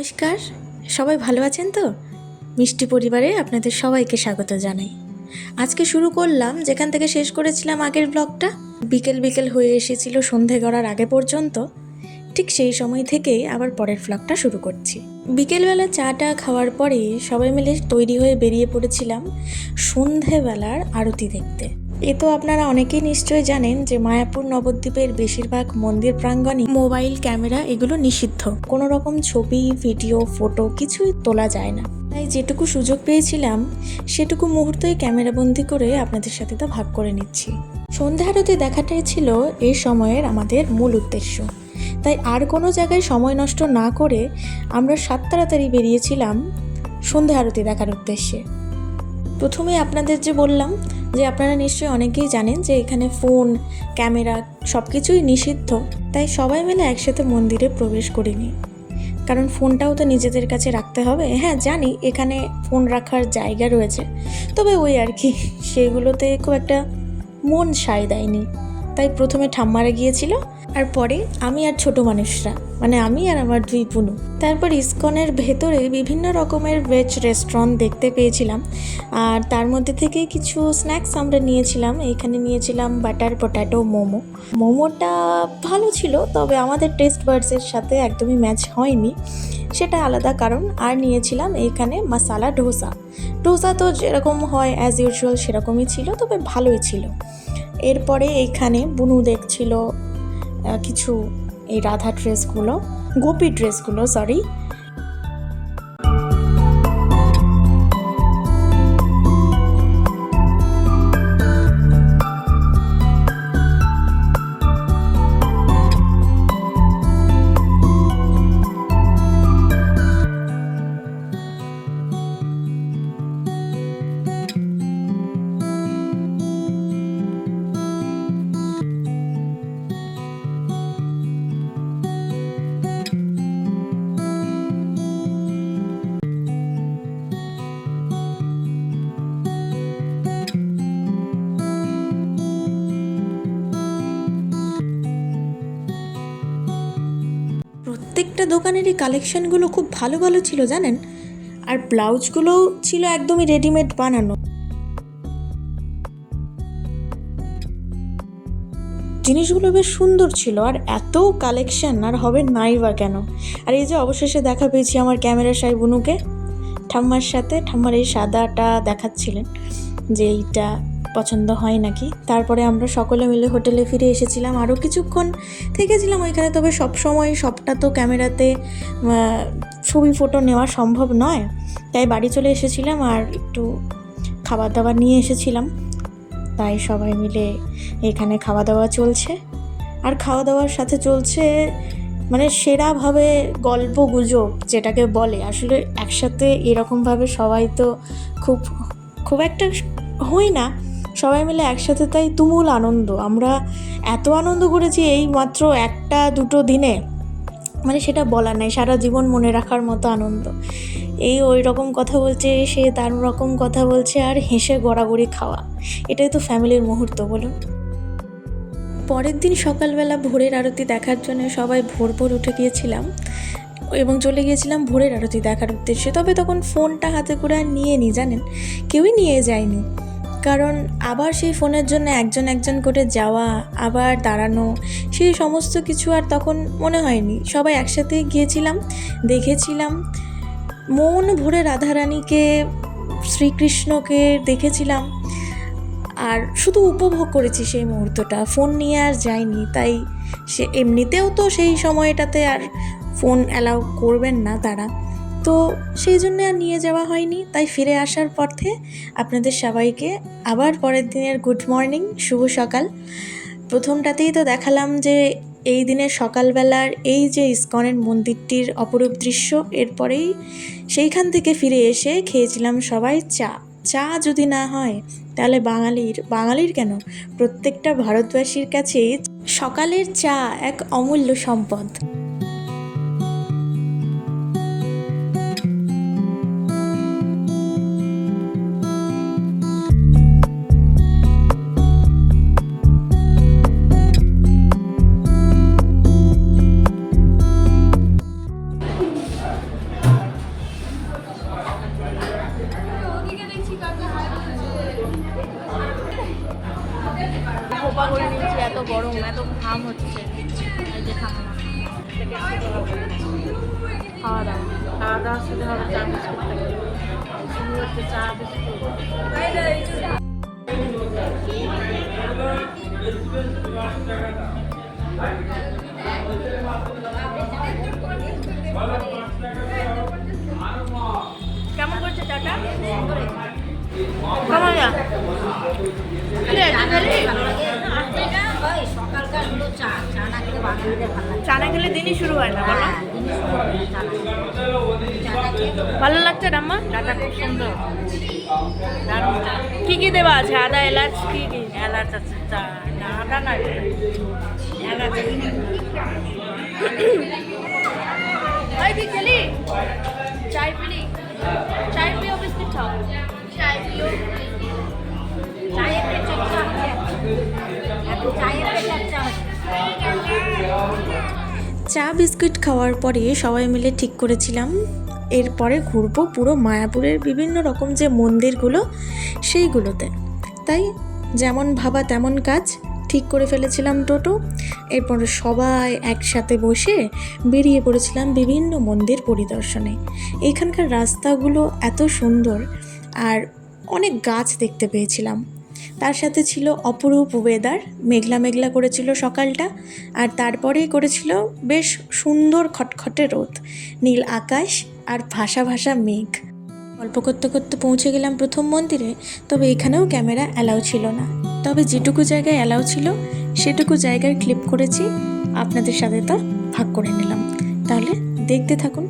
নমস্কার, সবাই ভালো আছেন তো? মিষ্টি পরিবারে আপনাদের সবাইকে স্বাগত জানাই। আজকে শুরু করলাম যেখান থেকে শেষ করেছিলাম আগের ব্লগটা। বিকেল বিকেল হয়ে এসেছিল সন্ধে গড়ার আগে পর্যন্ত, ঠিক সেই সময় থেকেই আবার পরের ব্লগটা শুরু করছি। বিকেলবেলা চাটা খাওয়ার পরে সবাই মিলে তৈরি হয়ে বেরিয়ে পড়েছিলাম সন্ধেবেলার আরতি দেখতে। এ তো আপনারা অনেকেই নিশ্চয়ই জানেন যে মায়াপুর নবদ্বীপের বেশিরভাগ মন্দির প্রাঙ্গণে মোবাইল ক্যামেরা এগুলো নিষিদ্ধ। কোনো রকম ছবি, ভিডিও, ফটো কিছুই তোলা যায় না। তাই যেটুকু সুযোগ পেয়েছিলাম সেটুকু মুহূর্তেই ক্যামেরাবন্দি করে আপনাদের সাথে তা ভাগ করে নিচ্ছি। সন্ধ্যা আরতি দেখাটাই ছিল এই সময়ের আমাদের মূল উদ্দেশ্য। তাই আর কোনো জায়গায় সময় নষ্ট না করে আমরা তাড়াতাড়ি বেরিয়েছিলাম সন্ধ্যা আরতি দেখার উদ্দেশ্যে। প্রথমে আপনাদের যে বললাম যে আপনারা নিশ্চয়ই অনেকেই জানেন যে এখানে ফোন, ক্যামেরা সব কিছুই নিষিদ্ধ। তাই সবাই মিলে একসাথে মন্দিরে প্রবেশ করিনি, কারণ ফোনটাও তো নিজেদের কাছে রাখতে হবে। হ্যাঁ জানি এখানে ফোন রাখার জায়গা রয়েছে, তবে ওই আর কি, সেগুলোতে খুব একটা মন সায় দেয়নি। তাই প্রথমে ঠাম্মারা গিয়েছিল, আর পরে আমি আর ছোট মানুষরা, মানে আমি আর আমার দুই বুনু। তারপর ইসকনের ভেতরে বিভিন্ন রকমের ভেজ রেস্টুরেন্ট দেখতে পেয়েছিলাম, আর তার মধ্যে থেকে কিছু স্ন্যাক্স আমরা নিয়েছিলাম। এখানে নিয়েছিলাম বাটার পটাটো মোমোটা ভালো ছিল, তবে আমাদের টেস্ট বাডসের সাথে একদমই ম্যাচ হয়নি, সেটা আলাদা কারণ। আর নিয়েছিলাম এখানে মশালা ডোসা তো যেরকম হয় অ্যাজ ইউজুয়াল সেরকমই ছিল, তবে ভালোই ছিল। এরপরে এইখানে বুনু দেখছিল কিছু এই রাধা ড্রেসগুলো, গোপী ড্রেসগুলো, সরি। প্রত্যেকটা দোকানেরই কালেকশনগুলো খুব ভালো ভালো ছিল জানেন, আর ব্লাউজগুলোও ছিল একদমই রেডিমেড বানানো। জিনিসগুলো বেশ সুন্দর ছিল, আর এত কালেকশন আর হবে নাই বা কেন। আর এই যে অবশেষে দেখা পেয়েছি আমার ক্যামেরা সাই বুনুকে ঠাম্মার সাথে। ঠাম্মার এই সাদাটা দেখাচ্ছিলেন যে এইটা পছন্দ হয় নাকি। তারপরে আমরা সকলে মিলে হোটেলে ফিরে এসেছিলাম, আরও কিছুক্ষণ থেকেছিলাম ওইখানে। তবে সব সময় সবটা তো ক্যামেরাতে ছবি ফটো নেওয়া সম্ভব নয়, তাই বাড়ি চলে এসেছিলাম আর একটু খাবার দাবার নিয়ে এসেছিলাম। তাই সবাই মিলে এখানে খাওয়া দাওয়া চলছে, আর খাওয়া দাওয়ার সাথে চলছে মানে সেরাভাবে গল্প গুজব যেটাকে বলে। আসলে একসাথে এরকমভাবে সবাই তো খুব একটা হই না, সবাই মিলে একসাথে, তাই তুমুল আনন্দ। আমরা এত আনন্দ করেছি এই মাত্র একটা দুটো দিনে, মানে সেটা বলার নাই, সারা জীবন মনে রাখার মতো আনন্দ। এই ওই রকম কথা বলছে, সে তার রকম কথা বলছে, আর হেসে গড়াগড়ি খাওয়া, এটাই তো ফ্যামিলির মুহূর্ত বলুন। পরের দিন সকালবেলা ভোরের আরতি দেখার জন্য সবাই ভোর উঠে গিয়েছিলাম এবং চলে গিয়েছিলাম ভোরের আরতি দেখার উদ্দেশ্যে। তবে তখন ফোনটা হাতে করে আর নিয়ে নি জানেন, কেউই নিয়ে যায়নি, কারণ আবার সেই ফোনের জন্য একজন একজন করে যাওয়া, আবার দাঁড়ানো, সেই সমস্ত কিছু আর তখন মনে হয়নি। সবাই একসাথে গিয়েছিলাম, দেখেছিলাম, মন ভরে রাধারানীকে, শ্রীকৃষ্ণকে দেখেছিলাম, আর শুধু উপভোগ করেছি সেই মুহূর্তটা। ফোন নিয়ে আর যাইনি, তাই সে এমনিতেও তো সেই সময়টাতে আর ফোন অ্যালাউ করবেন না তারা, তো সেই জন্য আর নিয়ে যাওয়া হয়নি। তাই ফিরে আসার পথে আপনাদের সবাইকে আবার পরের দিনের গুড মর্নিং, শুভ সকাল। প্রথমটাতেই তো দেখালাম যে এই দিনের সকালবেলার এই যে ইসকনের মন্দিরটির অপরূপ দৃশ্য। এরপরেই সেইখান থেকে ফিরে এসে খেয়েছিলাম সবাই চা যদি না হয় তাহলে বাঙালির কেন, প্রত্যেকটা ভারতবাসীর কাছেই সকালের চা এক অমূল্য সম্পদ। খাওয়া দাওয়া শুরু হবে চা বিস্কুট থেকে। শুরু হচ্ছে চা বিস্কুট। কেমন করছে চাটা? কেমন যা চা না খেলে দিনই শুরু হয় না, বলো। ভালো লাগছে রাম্মা? চাটা খুব সুন্দর, দারুণ চা। কি কি দেওয়া আছে? আদা, এলাচ, কি কি? এলাচ আছে, চা না আদা না এলাচ। ভাই বিকেলি চাই পিলি, চাই পিও বিস্কিট খাও, চাই পিও, চায়ের পেট চা হচ্ছে, চায়ের পেট চা হচ্ছে। চা বিস্কুট খাওয়ার পরে সবাই মিলে ঠিক করেছিলাম এরপরে ঘুরবো পুরো মায়াপুরের বিভিন্ন রকম যে মন্দিরগুলো সেইগুলোতে। তাই যেমন ভাবা তেমন কাজ, ঠিক করে ফেলেছিলাম টোটো। এরপরে সবাই একসাথে বসে বেরিয়ে পড়েছিলাম বিভিন্ন মন্দির পরিদর্শনে। এইখানকার রাস্তাগুলো এত সুন্দর আর অনেক গাছ দেখতে পেয়েছিলাম। তার সাথে ছিল অপরূপ ওয়েদার, মেঘলা মেঘলা করেছিল সকালটা, আর তারপরেই করেছিল বেশ সুন্দর খটখটে রোদ, নীল আকাশ আর ভাসা ভাসা মেঘ। গল্প করতে করতে পৌঁছে গেলাম প্রথম মন্দিরে। তবে এখানেও ক্যামেরা অ্যালাউ ছিল না, তবে যেটুকু জায়গায় অ্যালাউ ছিল সেটুকু জায়গার ক্লিপ করেছি, আপনাদের সাথে তা ভাগ করে নিলাম। তাহলে দেখতে থাকুন।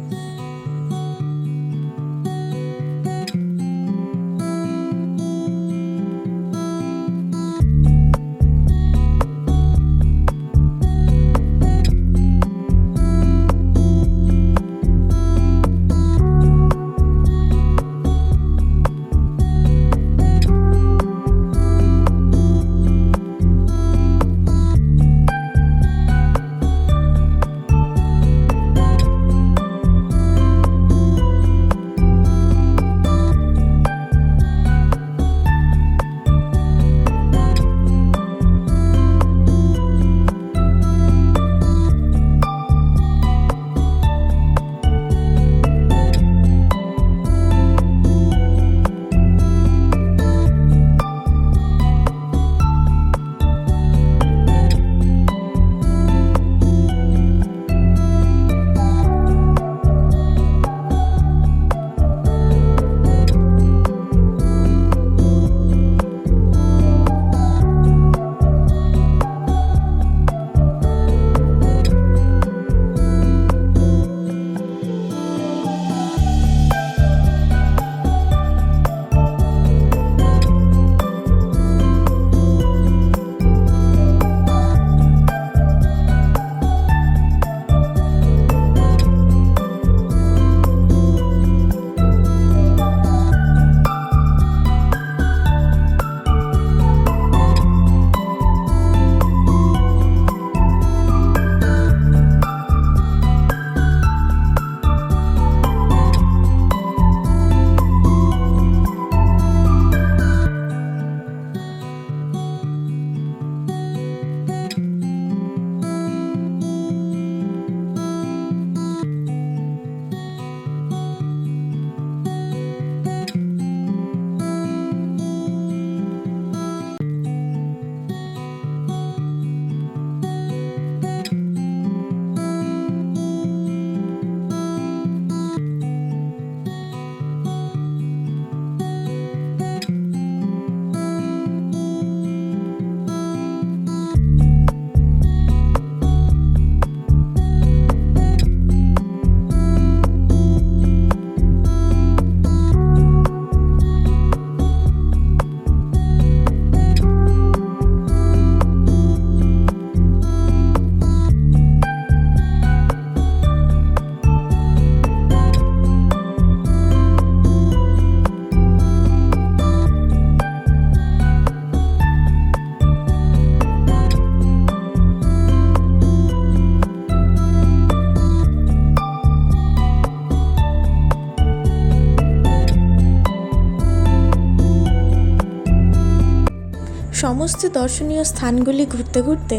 সমস্ত দর্শনীয় স্থানগুলি ঘুরতে ঘুরতে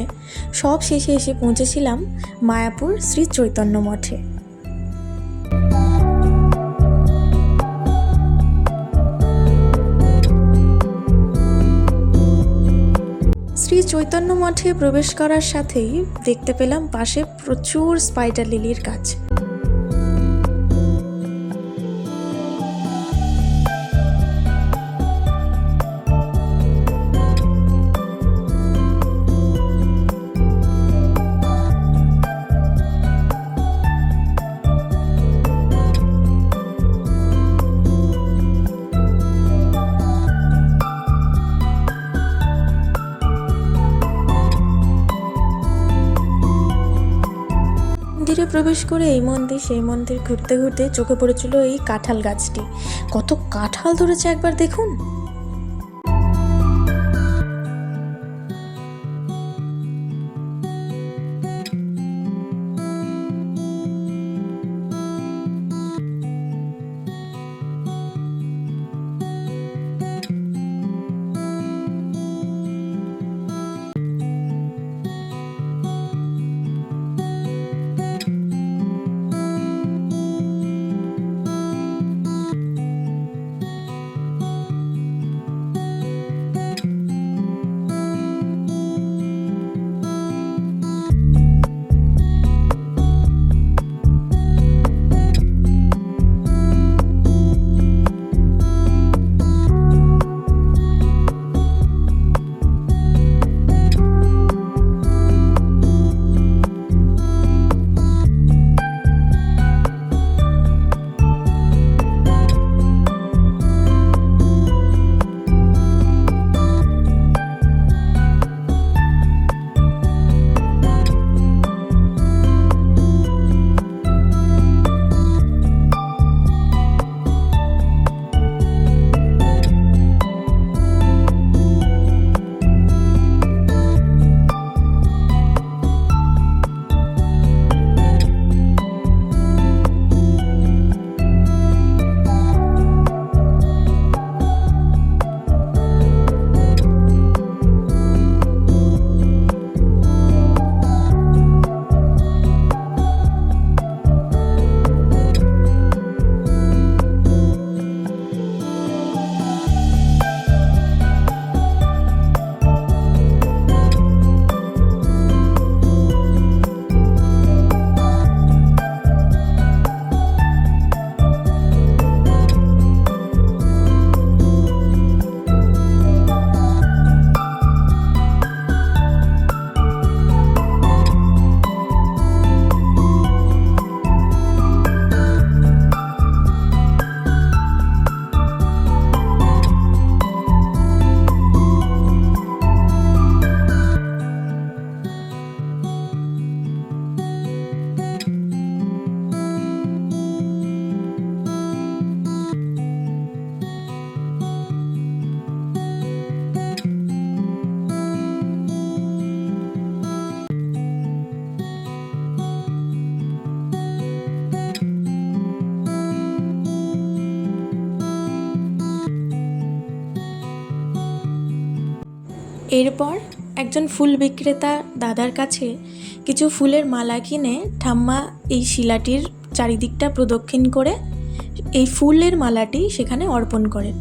সব শেষে এসে পৌঁছেছিলাম মায়াপুর শ্রী চৈতন্য মঠে। চৈতন্য মঠে প্রবেশ করার সাথেই দেখতে পেলাম পাশে প্রচুর স্পাইডার লিলির গাছ। মন্দিরে প্রবেশ করে এই মন্দির সেই মন্দির ঘুরতে ঘুরতে চোখে পড়েছিল এই কাঁঠাল গাছটি। কত কাঁঠাল ধরেছে একবার দেখুন। এরপর একজন ফুল বিক্রেতা দাদার কাছে কিছু ফুলের মালা কিনে ঠাম্মা এই শিলাটির চারিদিকটা প্রদক্ষিণ করে এই ফুলের মালাটি সেখানে অর্পণ করেন।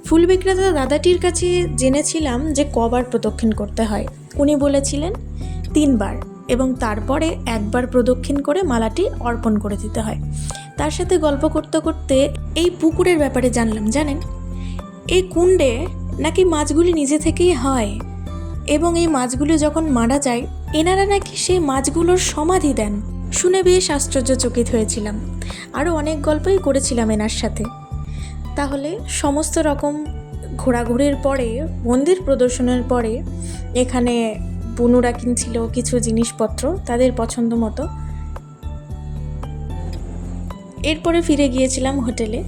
ফুল বিক্রেতা দাদাটির কাছে জেনেছিলাম যে কবার প্রদক্ষিণ করতে হয়। উনি বলেছিলেন 3 বার, এবং তারপরে একবার প্রদক্ষিণ করে মালাটি অর্পণ করে দিতে হয়। তার সাথে গল্প করতে করতে এই পুকুরের ব্যাপারে জানলাম। জানেন, এই কুণ্ডে নাকি মাছগুলি নিজে থেকেই হয়, এবং এই মাছগুলি যখন মারা যায় এনারা নাকি সেই মাছগুলোর সমাধি দেন। শুনে বেশ আশ্চর্যচকিত হয়েছিলাম। আরও অনেক গল্পই করেছিলাম এনার সাথে। তাহলে সমস্ত রকম ঘোরাঘুরির পরে, মন্দির প্রদর্শনের পরে এখানে বুনুরা কিনছিল কিছু জিনিসপত্র তাদের পছন্দ মতো। এরপরে ফিরে গিয়েছিলাম হোটেলে।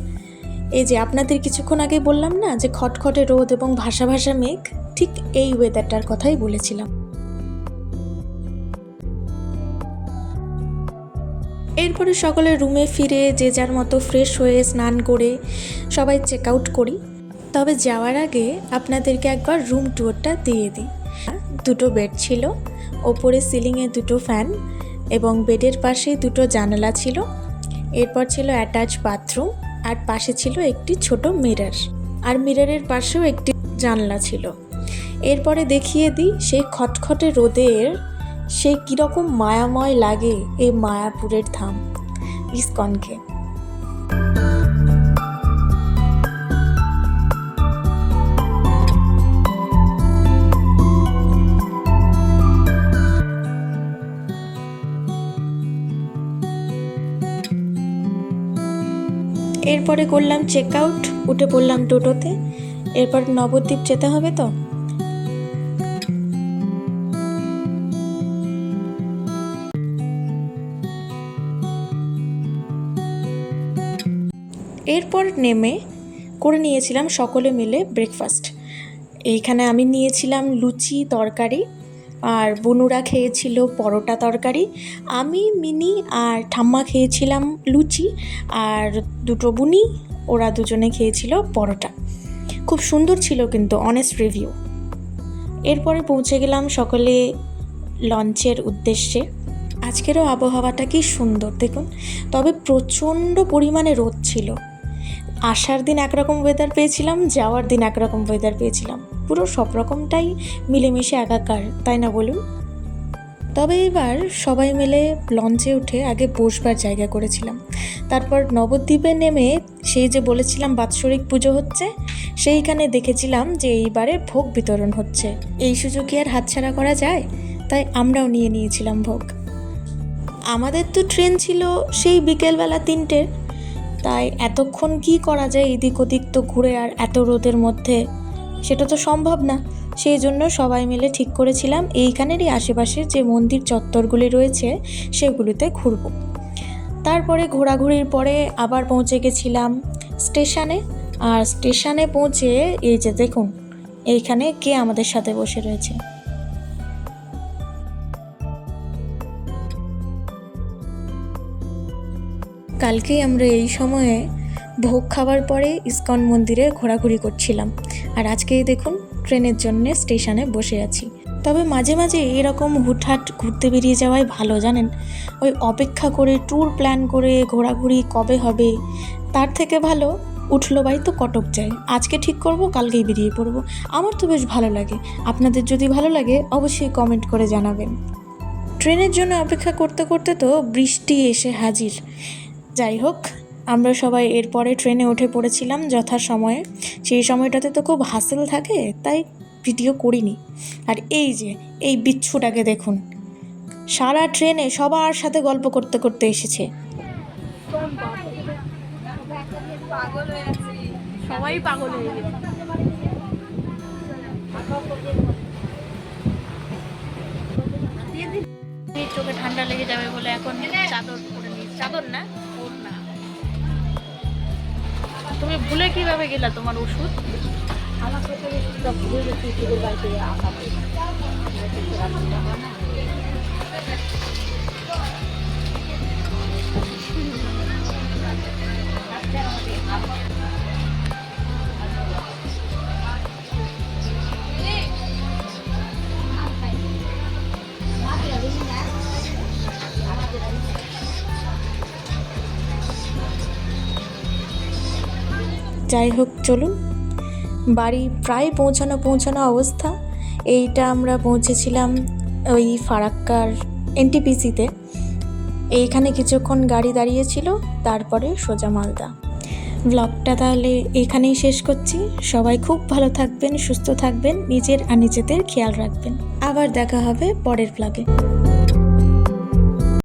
এই যে আপনাদের কিছুক্ষণ আগে বললাম না যে খটখটে রোদ এবং ভাসা ভাসা মেঘ, ঠিক এই ওয়েদারটার কথাই বলেছিলাম। এরপরে সকলের রুমে ফিরে যে যার মতো ফ্রেশ হয়ে স্নান করে সবাই চেক আউট করি। তবে যাওয়ার আগে আপনাদেরকে একবার রুম ট্যুরটা দিয়ে দিই। 2টো বেড ছিল, ওপরে সিলিংয়ে 2টো ফ্যান এবং বেডের পাশে 2টো জানালা ছিল। এরপর ছিল অ্যাটাচ বাথরুম, আর পাশে ছিল একটি ছোট মিরর, আর মিররের পাশেও একটি জানলা ছিল। এরপরে দেখিয়ে দিই সেই খটখটে রোদের সেই কীরকম মায়াময় লাগে এই মায়াপুরের ধাম ইসকনকে। এরপরে করলাম চেক আউট, উঠে পড়লাম টোটোতে। এরপর নবদ্বীপ যেতে হবে তো। এরপর নেমে করে নিয়েছিলাম সকলে মিলে ব্রেকফাস্ট। এইখানে আমি নিয়েছিলাম লুচি তরকারি, আর বনুরা খেয়েছিল পরোটা তরকারি। আমি, মিনি আর ঠাম্মা খেয়েছিলাম লুচি, আর দুটো বুনি ওরা দুজনে খেয়েছিল পরোটা। খুব সুন্দর ছিল কিন্তু, অনেস্ট রিভিউ। এরপরে পৌঁছে গেলাম সকলে লঞ্চের উদ্দেশ্যে। আজকেরও আবহাওয়াটা কি সুন্দর দেখুন, তবে প্রচণ্ড পরিমাণে রোদ ছিল। আসার দিন একরকম ওয়েদার পেয়েছিলাম, যাওয়ার দিন একরকম ওয়েদার পেয়েছিলাম, পুরো সব রকমটাই মিলেমিশে একাকার, তাই না বলুন? তবে এবার সবাই মিলে লঞ্চে উঠে আগে বসবার জায়গা করেছিলাম। তারপর নবদ্বীপে নেমে সেই যে বলেছিলাম বাৎসরিক পুজো হচ্ছে, সেইখানে দেখেছিলাম যে এইবারে ভোগ বিতরণ হচ্ছে। এই সুযোগ কি আর হাতছাড়া করা যায়? তাই আমরাও নিয়ে নিয়েছিলাম ভোগ। আমাদের তো ট্রেন ছিল সেই বিকেলবেলা 3টে, তাই এতক্ষণ কি করা যায় এদিক ওদিক তো ঘুরে, আর এত রোদের মধ্যে সেটা তো সম্ভব না। সেই জন্য সবাই মিলে ঠিক করেছিলাম এইখানেরই আশেপাশে যে মন্দির চত্বরগুলি রয়েছে সেগুলিতে ঘুরব। তারপরে ঘোরাঘুরির পরে আবার পৌঁছে গেছিলাম স্টেশনে। আর স্টেশনে পৌঁছে এই যে দেখুন এইখানে কে আমাদের সাথে বসে রয়েছে। কালকেই আমরা এই সময়ে ভোগ খাবার পরে ইসকন মন্দিরে ঘোরাঘুরি করছিলাম, আর আজকেই দেখুন ট্রেনের জন্য স্টেশনে বসে আছি। তবে মাঝে মাঝে এরকম হুটহাট ঘুরতে বেরিয়ে যাওয়াই ভালো, জানেন। ওই অপেক্ষা করে ট্যুর প্ল্যান করে ঘোরাঘুরি কবে হবে, তার থেকে ভালো উঠলো বাই তো কটক যাই, আজকে ঠিক করব কালকেই বেরিয়ে পড়ব। আমার তো বেশ ভালো লাগে। আপনাদের যদি ভালো লাগে অবশ্যই কমেন্ট করে জানাবেন। ট্রেনের জন্য অপেক্ষা করতে করতে তো বৃষ্টি এসে হাজির। যাই হোক, আমরা সবাই এরপরে ট্রেনে উঠে পড়েছিলাম যথাসময়ে। সেই সময়টাতে তো খুব হাসেল থাকে, তাই ভিডিও করিনি। আর এই যে এই বিচ্ছুটাকে দেখুন, সারা ট্রেনে সবার সাথে গল্প করতে করতে এসেছে। সবাই পাগল হয়ে গেছে। চোখে ঠান্ডা লেগে যাবে বলে এখন চাদর পরে নিই। চাদর না, ওর না। তুমি ভুলে কিভাবে গেলা তোমার ওষুধ? আমার ওষুধটা ভুলে গেছি, তোদের বাড়িতে আসা যাই হোক, চলুন বাড়ি প্রায় পৌঁছানো অবস্থা। এইটা আমরা পৌঁছেছিলাম ওই ফারাক্কার এনটিপিসিতে। এইখানে কিছুক্ষণ গাড়ি দাঁড়িয়েছিল, তারপরে সোজা মালদা। ব্লগটা তাহলে এখানেই শেষ করছি। সবাই খুব ভালো থাকবেন, সুস্থ থাকবেন, নিজের আর নিজেদের খেয়াল রাখবেন। আবার দেখা হবে পরের ব্লগে।